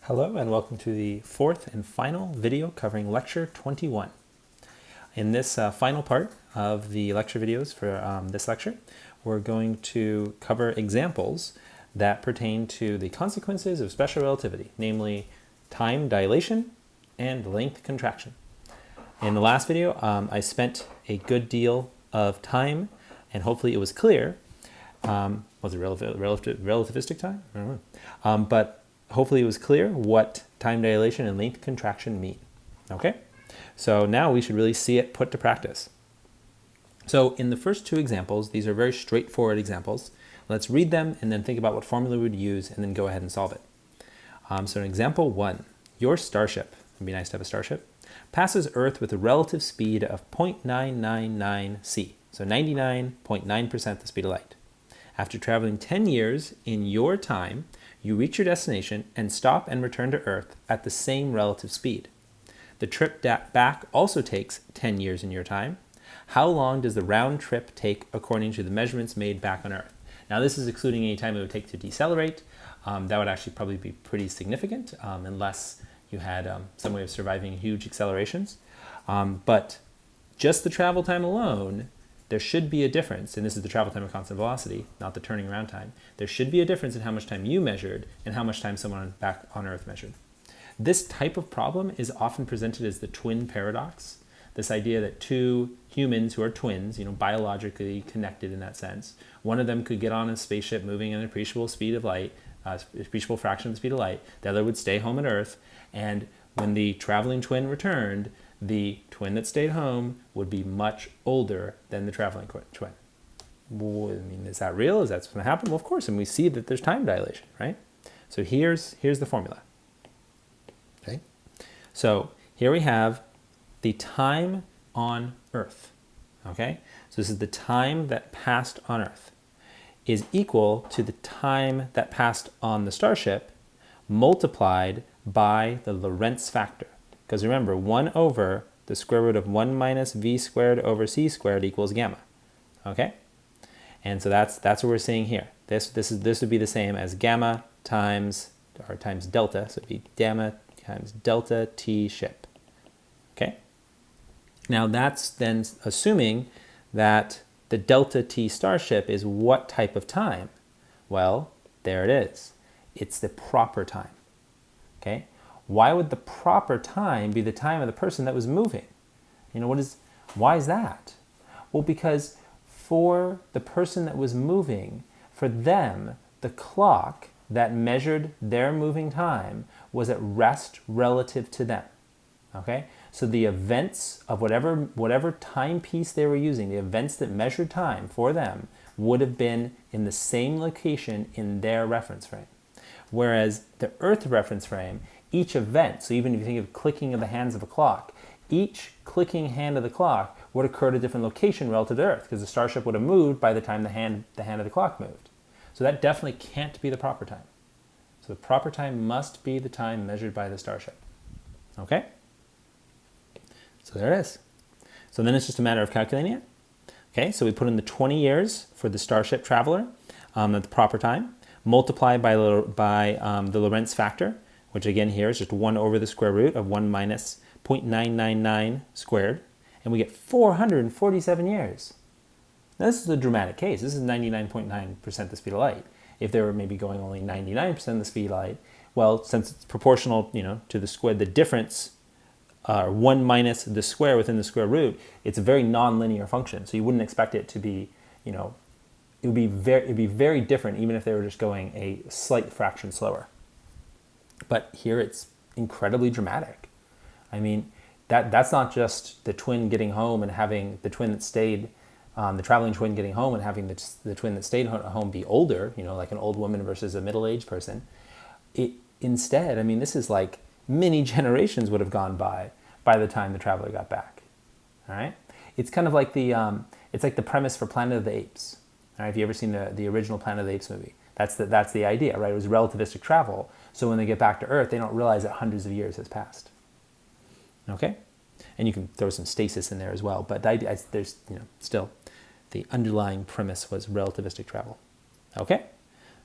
Hello and welcome to the fourth and final video covering lecture 21. In this final part of the lecture videos for this lecture, we're going to cover examples that pertain to the consequences of special relativity, namely time dilation and length contraction. In the last video, I spent a good deal of time, and hopefully it was clear. Was it relativistic time? I don't know. But hopefully it was clear what time dilation and length contraction mean. Okay, so now we should really see it put to practice. So in the first two examples, these are very straightforward examples. Let's read them and then think about what formula we would use and then go ahead and solve it. So in example 1, your starship, it'd be nice to have a starship, passes Earth with a relative speed of 0.999 c, so 99.9% the speed of light. After traveling 10 years in your time, you reach your destination and stop and return to Earth at the same relative speed. The trip back also takes 10 years in your time. How long does the round trip take according to the measurements made back on Earth? Now this is excluding any time it would take to decelerate. That would actually probably be pretty significant unless you had some way of surviving huge accelerations. But just the travel time alone, there should be a difference, and this is the travel time of constant velocity, not the turning around time. There should be a difference in how much time you measured and how much time someone back on Earth measured. This type of problem is often presented as the twin paradox, this idea that two humans who are twins, biologically connected in that sense, one of them could get on a spaceship moving at an appreciable speed of light, appreciable fraction of the speed of light, the other would stay home on Earth, and when the traveling twin returned, the twin that stayed home would be much older than the traveling twin. Well, is that real? Is that what's going to happen? Well, of course, and we see that there's time dilation, right? So here's the formula. Okay, so here we have the time on Earth. Okay, so this is the time that passed on Earth is equal to the time that passed on the starship multiplied by the Lorentz factor. Because remember, 1 over the square root of 1 minus v squared over c squared equals gamma. Okay? And so that's what we're seeing here. This would be the same as gamma times delta. So it'd be gamma times delta t ship. Okay? Now that's then assuming that the delta t starship is what type of time? Well, there it is. It's the proper time. Okay? Why would the proper time be the time of the person that was moving? Why is that? Well, because for the person that was moving, for them, the clock that measured their moving time was at rest relative to them. Okay? So the events of whatever timepiece they were using, the events that measured time for them would have been in the same location in their reference frame. Whereas the Earth reference frame, each event, so even if you think of clicking of the hands of a clock, each clicking hand of the clock would occur at a different location relative to Earth, because the starship would have moved by the time the hand of the clock moved. So that definitely can't be the proper time. So the proper time must be the time measured by the starship. Okay? So there it is. So then it's just a matter of calculating it. Okay, so we put in the 20 years for the starship traveler at the proper time, multiplied by the Lorentz factor, which again here is just 1 over the square root of 1 minus 0.999 squared, and we get 447 years. Now this is a dramatic case. This is 99.9% the speed of light. If they were maybe going only 99% the speed of light, well, since it's proportional, to the square, the difference, 1 minus the square within the square root, it's a very nonlinear function. So you wouldn't expect it to be, it'd be very different even if they were just going a slight fraction slower. But here it's incredibly dramatic. I mean, that's not just the twin getting home and having the twin that stayed, the traveling twin getting home and having the twin that stayed home be older, like an old woman versus a middle-aged person. Instead, this is like many generations would have gone by the time the traveler got back. All right? It's kind of like it's like the premise for Planet of the Apes. All right? Have you ever seen the original Planet of the Apes movie? That's the idea, right? It was relativistic travel. So when they get back to Earth, they don't realize that hundreds of years has passed. Okay? And you can throw some stasis in there as well. But the idea, still the underlying premise was relativistic travel. Okay?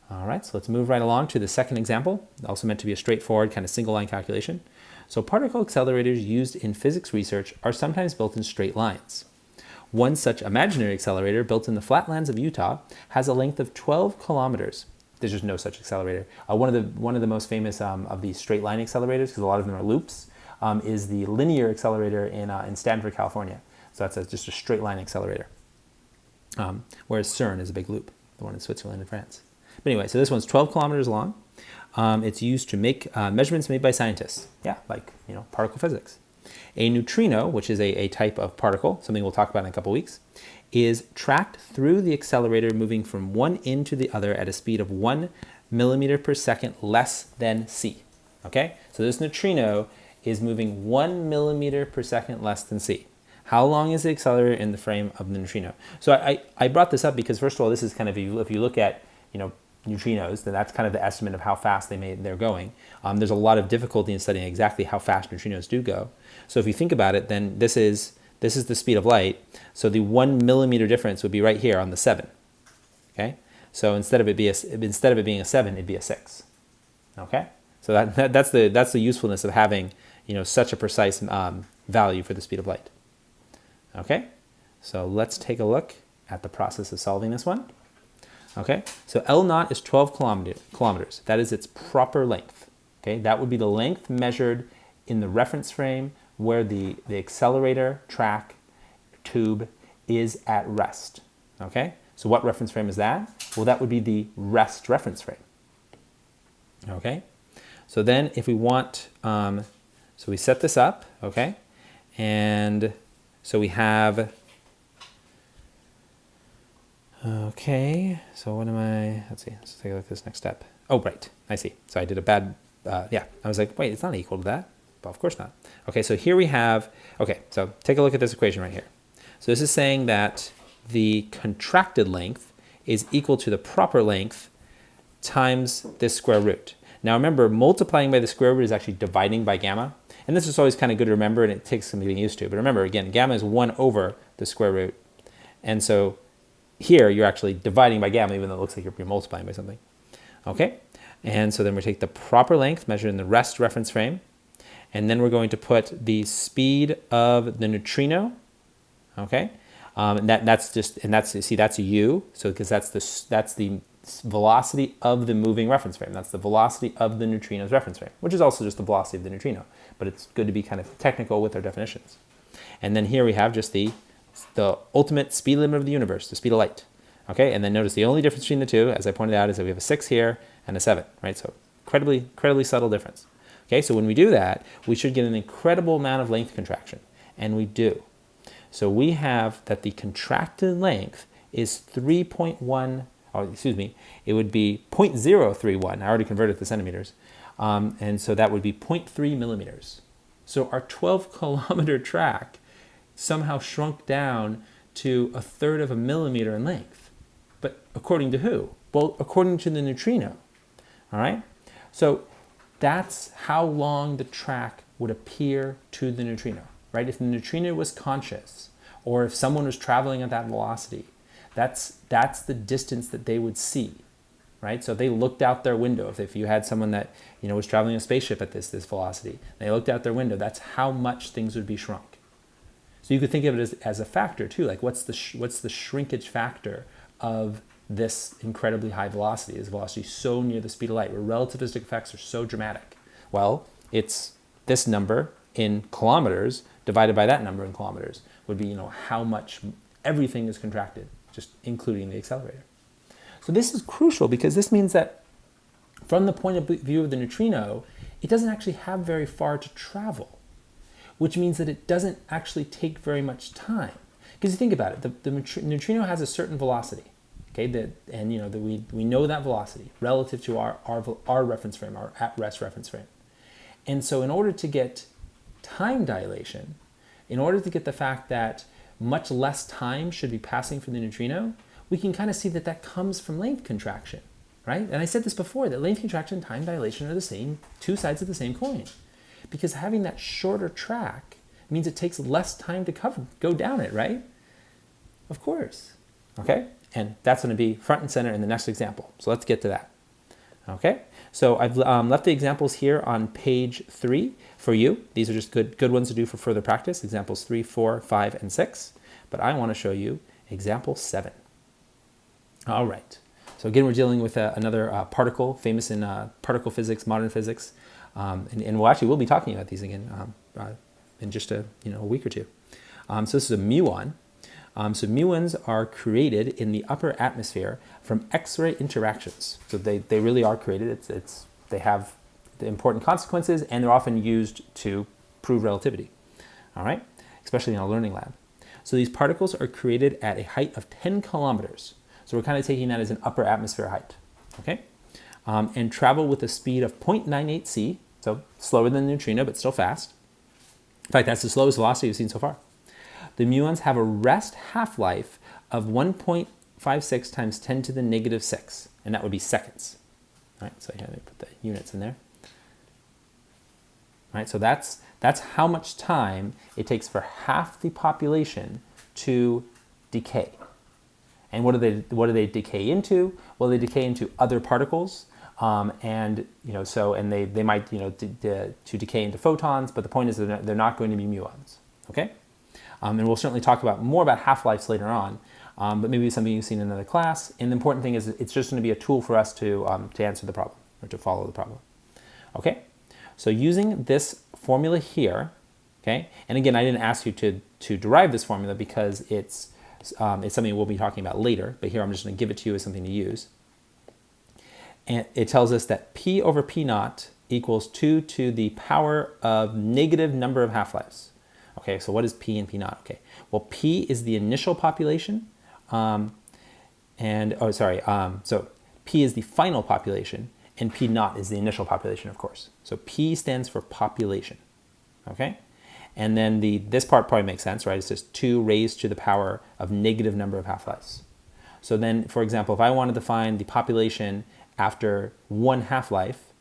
All right, so let's move right along to the second example, also meant to be a straightforward kind of single line calculation. So particle accelerators used in physics research are sometimes built in straight lines. One such imaginary accelerator built in the flatlands of Utah has a length of 12 kilometers. There's just no such accelerator. One of the most famous of these straight line accelerators, because a lot of them are loops, is the linear accelerator in Stanford, California. So that's just a straight line accelerator. Whereas CERN is a big loop, the one in Switzerland and France. But anyway, so this one's 12 kilometers long. It's used to make measurements made by scientists. Yeah, like, particle physics. A neutrino, which is a type of particle, something we'll talk about in a couple weeks, is tracked through the accelerator moving from one end to the other at a speed of 1 millimeter per second less than c. Okay, so this neutrino is moving 1 millimeter per second less than c. How long is the accelerator in the frame of the neutrino? So I brought this up because, first of all, this is kind of, if you look at, neutrinos, then that's kind of the estimate of how fast they're going. There's a lot of difficulty in studying exactly how fast neutrinos do go. So if you think about it, then this is the speed of light. So the 1 millimeter difference would be right here on the 7. Okay, so instead of it being a 7, it'd be a 6. Okay, so that's the usefulness of having such a precise value for the speed of light. Okay, so let's take a look at the process of solving this one. Okay, so L naught is 12 kilometers. That is its proper length. Okay, that would be the length measured in the reference frame where the accelerator track tube is at rest. Okay, so what reference frame is that? Well, that would be the rest reference frame. Okay, so then if we want, so we set this up, okay, and so we have, okay, so what am I, let's see, let's take a look at this next step. Oh, right, I see. So I did a bad, I was like, wait, it's not equal to that. Well, of course not. Okay, so here we have, okay, so take a look at this equation right here. So this is saying that the contracted length is equal to the proper length times this square root. Now remember, multiplying by the square root is actually dividing by gamma. And this is always kind of good to remember, and it takes some getting used to. But remember, again, gamma is 1 over the square root. And so here you're actually dividing by gamma, even though it looks like you're multiplying by something. Okay, and so then we take the proper length measured in the rest reference frame, and then we're going to put the speed of the neutrino. Okay, and that's a u. So because that's the velocity of the moving reference frame. That's the velocity of the neutrino's reference frame, which is also just the velocity of the neutrino. But it's good to be kind of technical with our definitions. And then here we have just the ultimate speed limit of the universe, the speed of light. Okay, and then notice the only difference between the two, as I pointed out, is that we have a 6 here and a 7, right? So incredibly subtle difference. Okay, so when we do that, we should get an incredible amount of length contraction, and we do. So we have that the contracted length is 3.1, it would be 0.031. I already converted to centimeters. And so that would be 0.3 millimeters. So our 12 kilometer track somehow shrunk down to 1/3 of a millimeter in length. But according to who? Well, according to the neutrino. All right? So that's how long the track would appear to the neutrino, right? If the neutrino was conscious, or if someone was traveling at that velocity, that's the distance that they would see, right? So if they looked out their window, if you had someone that was traveling a spaceship at this velocity, they looked out their window, that's how much things would be shrunk. So you could think of it as a factor too, like what's the shrinkage factor of this incredibly high velocity? Is velocity so near the speed of light, where relativistic effects are so dramatic? Well, it's this number in kilometers divided by that number in kilometers would be how much everything is contracted, just including the accelerator. So this is crucial because this means that from the point of view of the neutrino, it doesn't actually have very far to travel, which means that it doesn't actually take very much time. Because you think about it, the neutrino has a certain velocity, okay, we know that velocity relative to our reference frame, our at-rest reference frame. And so in order to get time dilation, in order to get the fact that much less time should be passing for the neutrino, we can kind of see that comes from length contraction, right? And I said this before, that length contraction and time dilation are the same, two sides of the same coin. Because having that shorter track means it takes less time to go down it, right? Of course, okay? And that's going to be front and center in the next example. So let's get to that. Okay, so I've left the examples here on page 3 for you. These are just good ones to do for further practice, examples 3, 4, 5, and 6. But I want to show you example 7. All right, so again, we're dealing with another particle, famous in particle physics, modern physics. And we'll be talking about these again in just a week or two. So this is a muon. So muons are created in the upper atmosphere from X-ray interactions. So they really are created. They have the important consequences, and they're often used to prove relativity. All right, especially in a learning lab. So these particles are created at a height of 10 kilometers. So we're kind of taking that as an upper atmosphere height. Okay, and travel with a speed of 0.98 c. So slower than the neutrino, but still fast. In fact, that's the slowest velocity we've seen so far. The muons have a rest half-life of 1.56 times 10 to the negative 6, and that would be seconds. All right, so here, let me put the units in there. All right, so that's how much time it takes for half the population to decay. And what do they decay into? Well, they decay into other particles. And they might to decay into photons, but the point is that they're not going to be muons. Okay, and we'll certainly talk more about half-lives later on, but maybe something you've seen in another class. And the important thing is it's just going to be a tool for us to answer the problem or to follow the problem. Okay, so using this formula here, okay, and again, I didn't ask you to derive this formula because it's something we'll be talking about later. But here I'm just going to give it to you as something to use. And it tells us that P over P naught equals 2 to the power of negative number of half-lives. Okay, so what is P and P naught? Okay, well, P is the initial population, so P is the final population, and P naught is the initial population, of course. So P stands for population, okay? And then this part probably makes sense, right? It's just 2 raised to the power of negative number of half-lives. So then, for example, if I wanted to find the population after 1 half-life,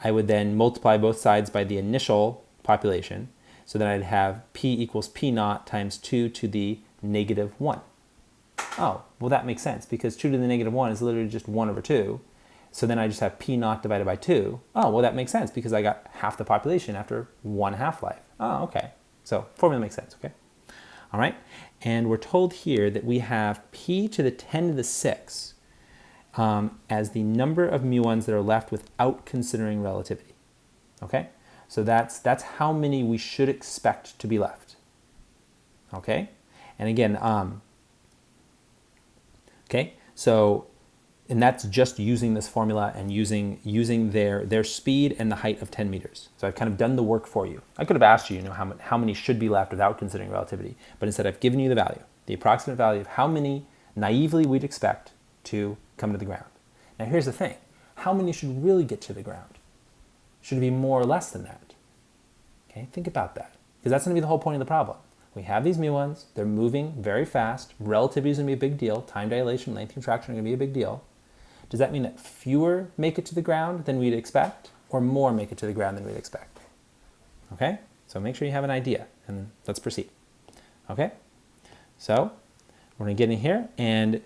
I would then multiply both sides by the initial population. So then I'd have P equals P naught times 2 to the negative 1. Oh, well, that makes sense because 2 to the negative 1 is literally just 1 over 2. So then I just have P naught divided by 2. Oh, well, that makes sense because I got half the population after 1 half-life. Oh, okay. So formula makes sense, okay? All right. And we're told here that we have P to the 10 to the 6 as the number of muons that are left without considering relativity. Okay, so that's how many we should expect to be left. Okay, and again, and that's just using this formula and using their speed and the height of 10 meters. So I've kind of done the work for you. I could have asked you, how many should be left without considering relativity, but instead I've given you the value, the approximate value of how many naively we'd expect to come to the ground. Now here's the thing, how many should really get to the ground? Should it be more or less than that? Okay, think about that, because that's going to be the whole point of the problem. We have these muons, they're moving very fast, relativity is going to be a big deal, time dilation, length contraction are going to be a big deal. Does that mean that fewer make it to the ground than we'd expect, or more make it to the ground than we'd expect? Okay, so make sure you have an idea, and let's proceed. Okay, so we're going to get in here, and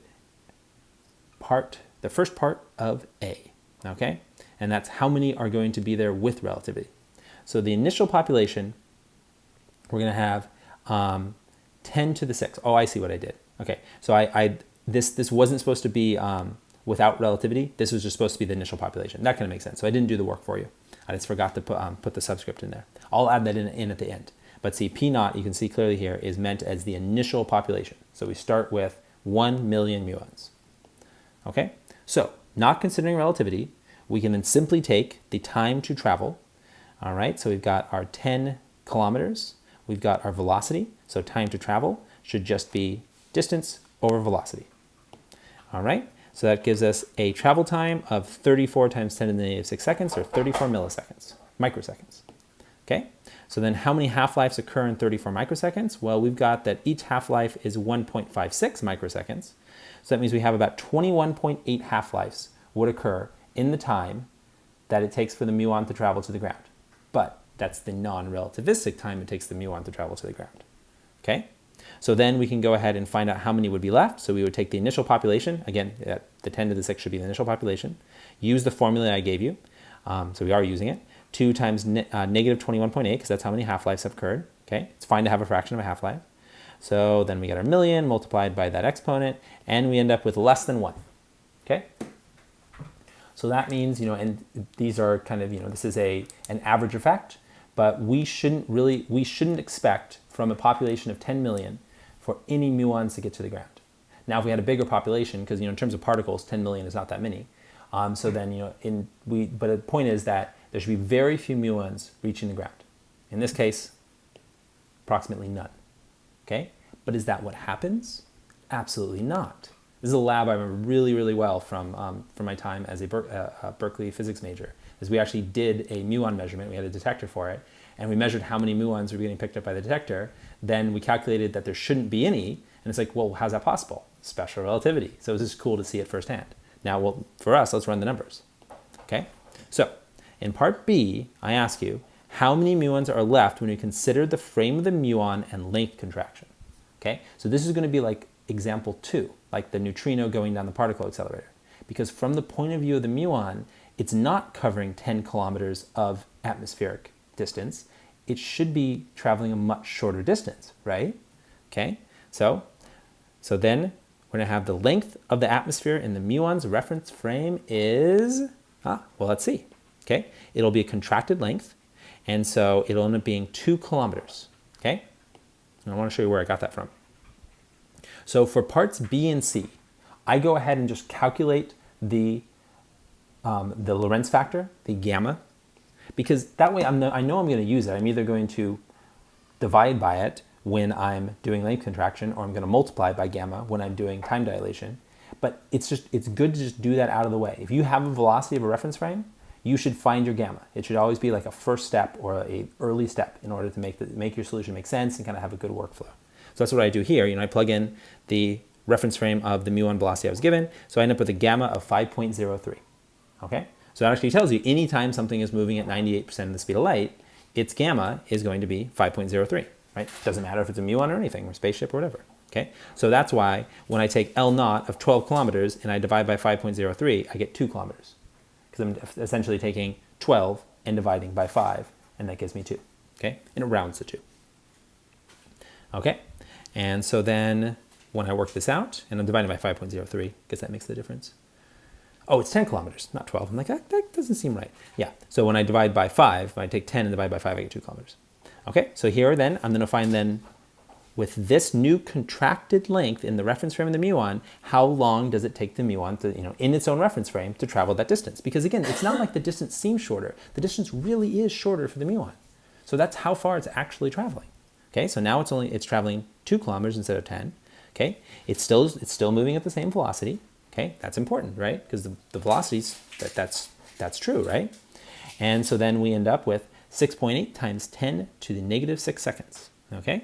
the first part of A, okay? And that's how many are going to be there with relativity. So the initial population, we're going to have 10 to the 6. Oh, I see what I did. Okay, so this wasn't supposed to be without relativity. This was just supposed to be the initial population. That kind of makes sense. So I didn't do the work for you. I just forgot to put the subscript in there. I'll add that in at the end. But see, P naught, you can see clearly here, is meant as the initial population. So we start with 1 million muons. Okay, so not considering relativity, we can then simply take the time to travel. All right, so we've got our 10 kilometers. We've got our velocity. So time to travel should just be distance over velocity. All right, so that gives us a travel time of 34 times 10 to the negative 6 seconds, or 34 microseconds. Okay, so then how many half-lives occur in 34 microseconds? Well, we've got that each half-life is 1.56 microseconds. So that means we have about 21.8 half-lives would occur in the time that it takes for the muon to travel to the ground. But that's the non-relativistic time it takes the muon to travel to the ground. Okay, So then we can go ahead and find out how many would be left. So we would take the initial population, again, the 10 to the 6 should be the initial population, use the formula I gave you, so we are using it, 2 times negative 21.8, because that's how many half-lives have occurred. Okay, it's fine to have a fraction of a half-life. So then we get our million multiplied by that exponent, and we end up with less than 1. Okay? So that means, and these are kind of, this is an average effect, but we shouldn't expect from a population of 10 million for any muons to get to the ground. Now, if we had a bigger population, because, in terms of particles, 10 million is not that many. So then, but the point is that there should be very few muons reaching the ground. In this case, approximately none. Okay? But is that what happens? Absolutely not. This is a lab I remember really, really well from my time as a Berkeley physics major, is we actually did a muon measurement. We had a detector for it, and we measured how many muons were getting picked up by the detector. Then we calculated that there shouldn't be any, and it's like, well, how's that possible? Special relativity. So it was just cool to see it firsthand. Now, well, for us, let's run the numbers. Okay? So in part B, I ask you, how many muons are left when you consider the frame of the muon and length contraction? Okay, so this is going to be like example 2, like the neutrino going down the particle accelerator. Because from the point of view of the muon, it's not covering 10 kilometers of atmospheric distance. It should be traveling a much shorter distance, right? Okay, so then we're going to have the length of the atmosphere in the muon's reference frame is, well, let's see. Okay, it'll be a contracted length. And so it'll end up being 2 kilometers, okay? And I want to show you where I got that from. So for parts B and C, I go ahead and just calculate the Lorentz factor, the gamma, because that way I know I'm going to use it. I'm either going to divide by it when I'm doing length contraction, or I'm going to multiply by gamma when I'm doing time dilation. But it's good to just do that out of the way. If you have a velocity of a reference frame, you should find your gamma. It should always be like a first step or an early step in order to make your solution make sense and kind of have a good workflow. So that's what I do here. I plug in the reference frame of the muon velocity I was given, so I end up with a gamma of 5.03. Okay? So that actually tells you anytime something is moving at 98% of the speed of light, its gamma is going to be 5.03, right? Doesn't matter if it's a muon or anything, or spaceship or whatever. Okay? So that's why when I take L naught of 12 kilometers and I divide by 5.03, I get 2 kilometers. Because I'm essentially taking 12 and dividing by 5, and that gives me 2, okay? And it rounds to 2. Okay, and so then when I work this out, and I'm dividing by 5.03, because that makes the difference. Oh, it's 10 kilometers, not 12. I'm like, that doesn't seem right. Yeah, so when I divide by 5, when I take 10 and divide by 5, I get 2 kilometers. Okay, so here then, I'm gonna find then, with this new contracted length in the reference frame of the muon, how long does it take the muon to, in its own reference frame to travel that distance? Because again, it's not like the distance seems shorter. The distance really is shorter for the muon. So that's how far it's actually traveling. Okay, so now it's traveling 2 kilometers instead of 10. Okay, it's still moving at the same velocity. Okay, that's important, right? Because the velocities, that's true, right? And so then we end up with 6.8 times 10 to the negative 6 seconds. Okay.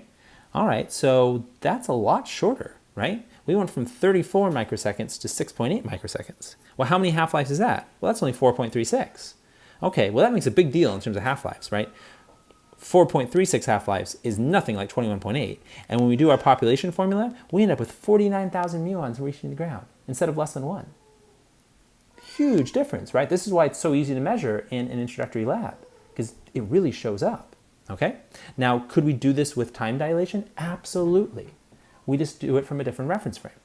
All right, so that's a lot shorter, right? We went from 34 microseconds to 6.8 microseconds. Well, how many half-lives is that? Well, that's only 4.36. Okay, well, that makes a big deal in terms of half-lives, right? 4.36 half-lives is nothing like 21.8. And when we do our population formula, we end up with 49,000 muons reaching the ground instead of less than 1. Huge difference, right? This is why it's so easy to measure in an introductory lab, because it really shows up. Okay, now could we do this with time dilation? Absolutely. We just do it from a different reference frame.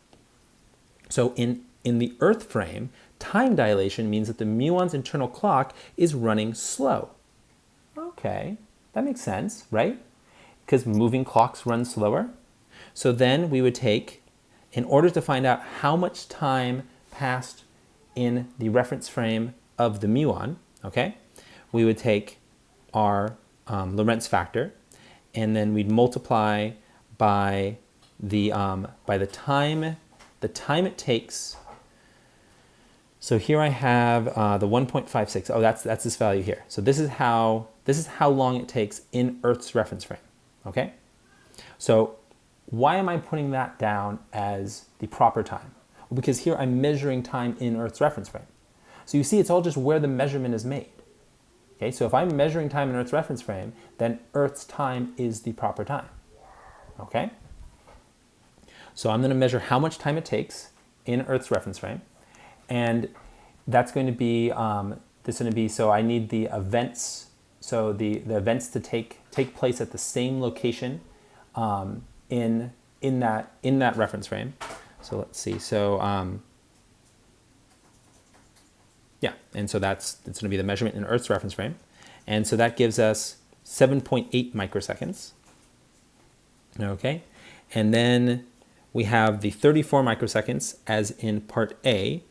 So in the Earth frame, time dilation means that the muon's internal clock is running slow. Okay, that makes sense, right? Because moving clocks run slower. So then we would take, in order to find out how much time passed in the reference frame of the muon, okay, we would take our Lorentz factor, and then we'd multiply by the time it takes. So here I have the 1.56. Oh, that's this value here. So this is how long it takes in Earth's reference frame. Okay. So why am I putting that down as the proper time? Well, because here I'm measuring time in Earth's reference frame. So you see, it's all just where the measurement is made. Okay, so if I'm measuring time in Earth's reference frame, then Earth's time is the proper time. Okay? So I'm going to measure how much time it takes in Earth's reference frame. And that's going to be, so I need the events, so the events to take place at the same location in that reference frame. So let's see, so yeah, and so it's going to be the measurement in Earth's reference frame. And so that gives us 7.8 microseconds. Okay, and then we have the 34 microseconds as in part A.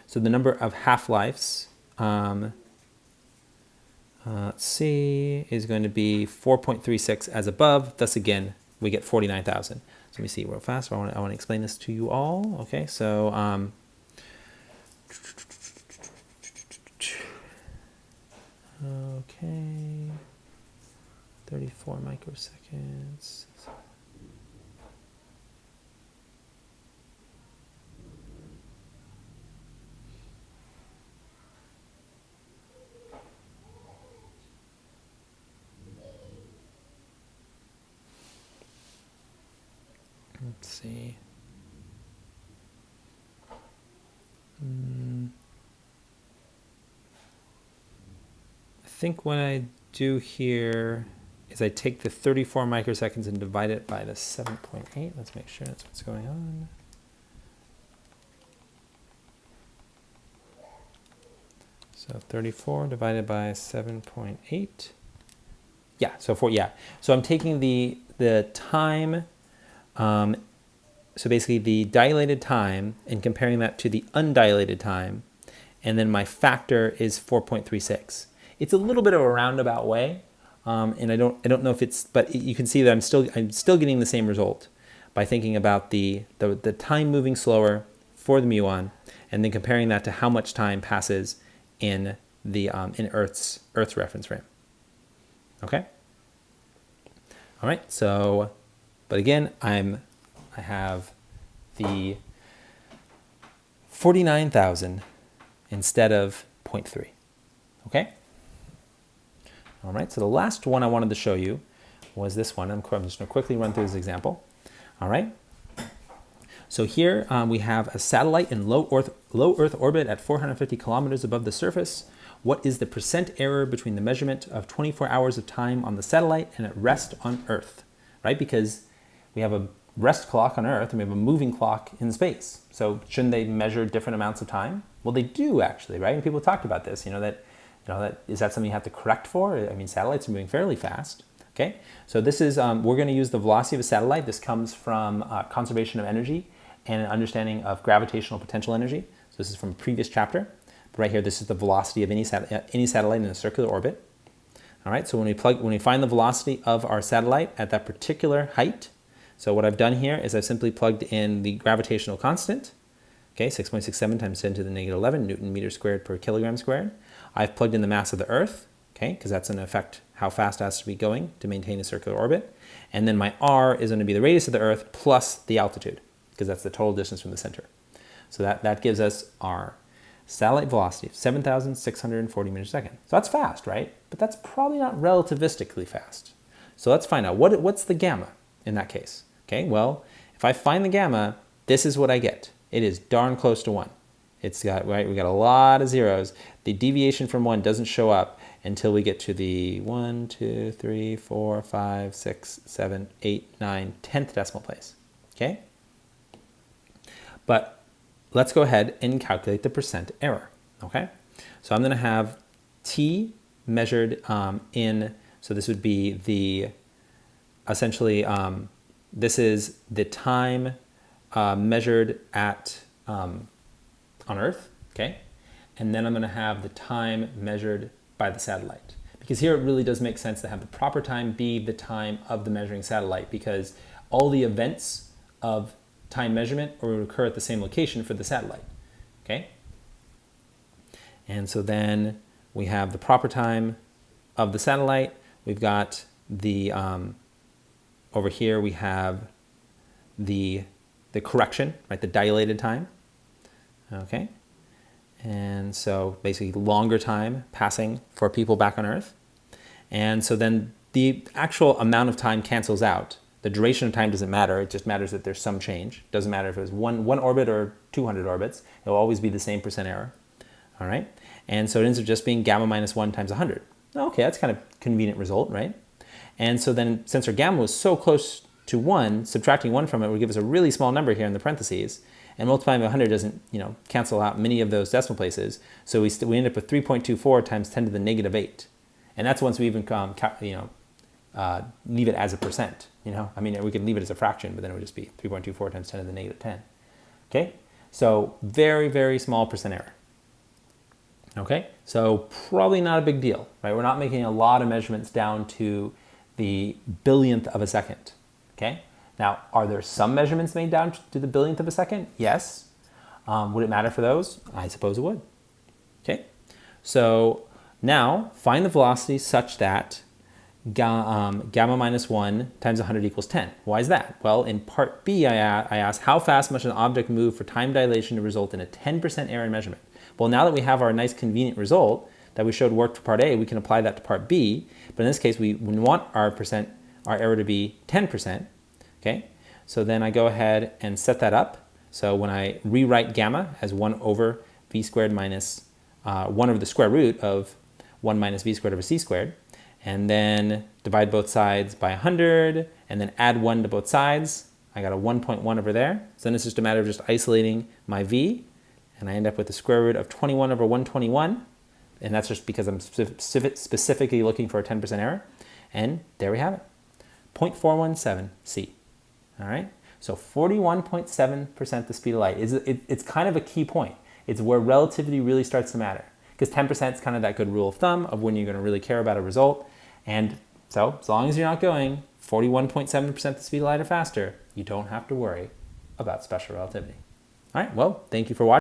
So the number of half-lives, let's see, is going to be 4.36 as above. Thus again, we get 49,000. So let me see real fast. I want to explain this to you all. Okay, so okay, 34 microseconds. Let's see. I think what I do here is I take the 34 microseconds and divide it by the 7.8. Let's make sure that's what's going on. So 34 divided by 7.8. Yeah, so So I'm taking the time, so basically the dilated time, and comparing that to the undilated time, and then my factor is 4.36. It's a little bit of a roundabout way, and I don't know if it's, but you can see that I'm still getting the same result by thinking about the time moving slower for the muon, and then comparing that to how much time passes in the in Earth's reference frame. Okay. All right. So, but again, I have the 49,000 instead of 0.3. Okay. All right. So the last one I wanted to show you was this one. I'm just going to quickly run through this example. All right. So here we have a satellite in low Earth orbit at 450 kilometers above the surface. What is the percent error between the measurement of 24 hours of time on the satellite and at rest on Earth, right? Because we have a rest clock on Earth and we have a moving clock in space. So shouldn't they measure different amounts of time? Well, they do actually, right? And people talked about this, that is that something you have to correct for? I mean, satellites are moving fairly fast. Okay, so this is, we're going to use the velocity of a satellite. This comes from conservation of energy and an understanding of gravitational potential energy. So this is from a previous chapter. But right here, this is the velocity of any satellite in a circular orbit. All right, so when we find the velocity of our satellite at that particular height, so what I've done here is I've simply plugged in the gravitational constant, okay, 6.67 times 10 to the negative 11 Newton meter squared per kilogram squared. I've plugged in the mass of the Earth, okay, because that's going to affect how fast it has to be going to maintain a circular orbit. And then my r is going to be the radius of the Earth plus the altitude, because that's the total distance from the center. So that gives us our satellite velocity of 7,640 meters a second. So that's fast, right? But that's probably not relativistically fast. So let's find out what's the gamma in that case. Okay, well, if I find the gamma, this is what I get. It is darn close to 1. It's got, right, we got a lot of zeros. The deviation from 1 doesn't show up until we get to the 1, 2, 3, 4, 5, 6, 7, 8, 9, 10th decimal place. Okay? But let's go ahead and calculate the percent error. Okay? So I'm going to have t measured so this would be the, essentially, this is the time measured at, on Earth, okay? And then I'm going to have the time measured by the satellite. Because here it really does make sense to have the proper time be the time of the measuring satellite, because all the events of time measurement will occur at the same location for the satellite, okay? And so then we have the proper time of the satellite. We've got the, over here we have the correction, right, the dilated time, okay? And so basically longer time passing for people back on Earth. And so then the actual amount of time cancels out. The duration of time doesn't matter. It just matters that there's some change. It doesn't matter if it was one orbit or 200 orbits. It will always be the same percent error. All right. And so it ends up just being gamma minus 1 times 100. Okay, that's kind of a convenient result, right? And so then since our gamma was so close to 1, subtracting 1 from it would give us a really small number here in the parentheses. And multiplying by 100 doesn't, cancel out many of those decimal places. So we end up with 3.24 times 10 to the negative 8. And that's once we even leave it as a percent. I mean, we could leave it as a fraction, but then it would just be 3.24 times 10 to the negative 10. Okay, so very, very small percent error. Okay, so probably not a big deal, right? We're not making a lot of measurements down to the billionth of a second. Okay, now are there some measurements made down to the billionth of a second? Yes. Would it matter for those? I suppose it would. Okay, so now find the velocity such that gamma minus 1 times 100 equals 10. Why is that? Well, in part B, I asked how fast must an object move for time dilation to result in a 10% error in measurement? Well, now that we have our nice convenient result that we showed worked for part A, we can apply that to part B. But in this case, we want our error to be 10%. Okay, so then I go ahead and set that up. So when I rewrite gamma as 1 over v squared minus 1 over the square root of 1 minus v squared over c squared, and then divide both sides by 100, and then add 1 to both sides. I got a 1.1 over there. So then it's just a matter of just isolating my v, and I end up with the square root of 21 over 121, and that's just because I'm specifically looking for a 10% error. And there we have it, 0.417 c. All right, so 41.7% the speed of light. It's kind of a key point. It's where relativity really starts to matter, because 10% is kind of that good rule of thumb of when you're going to really care about a result. And so as long as you're not going 41.7% the speed of light or faster, you don't have to worry about special relativity. All right, well, thank you for watching.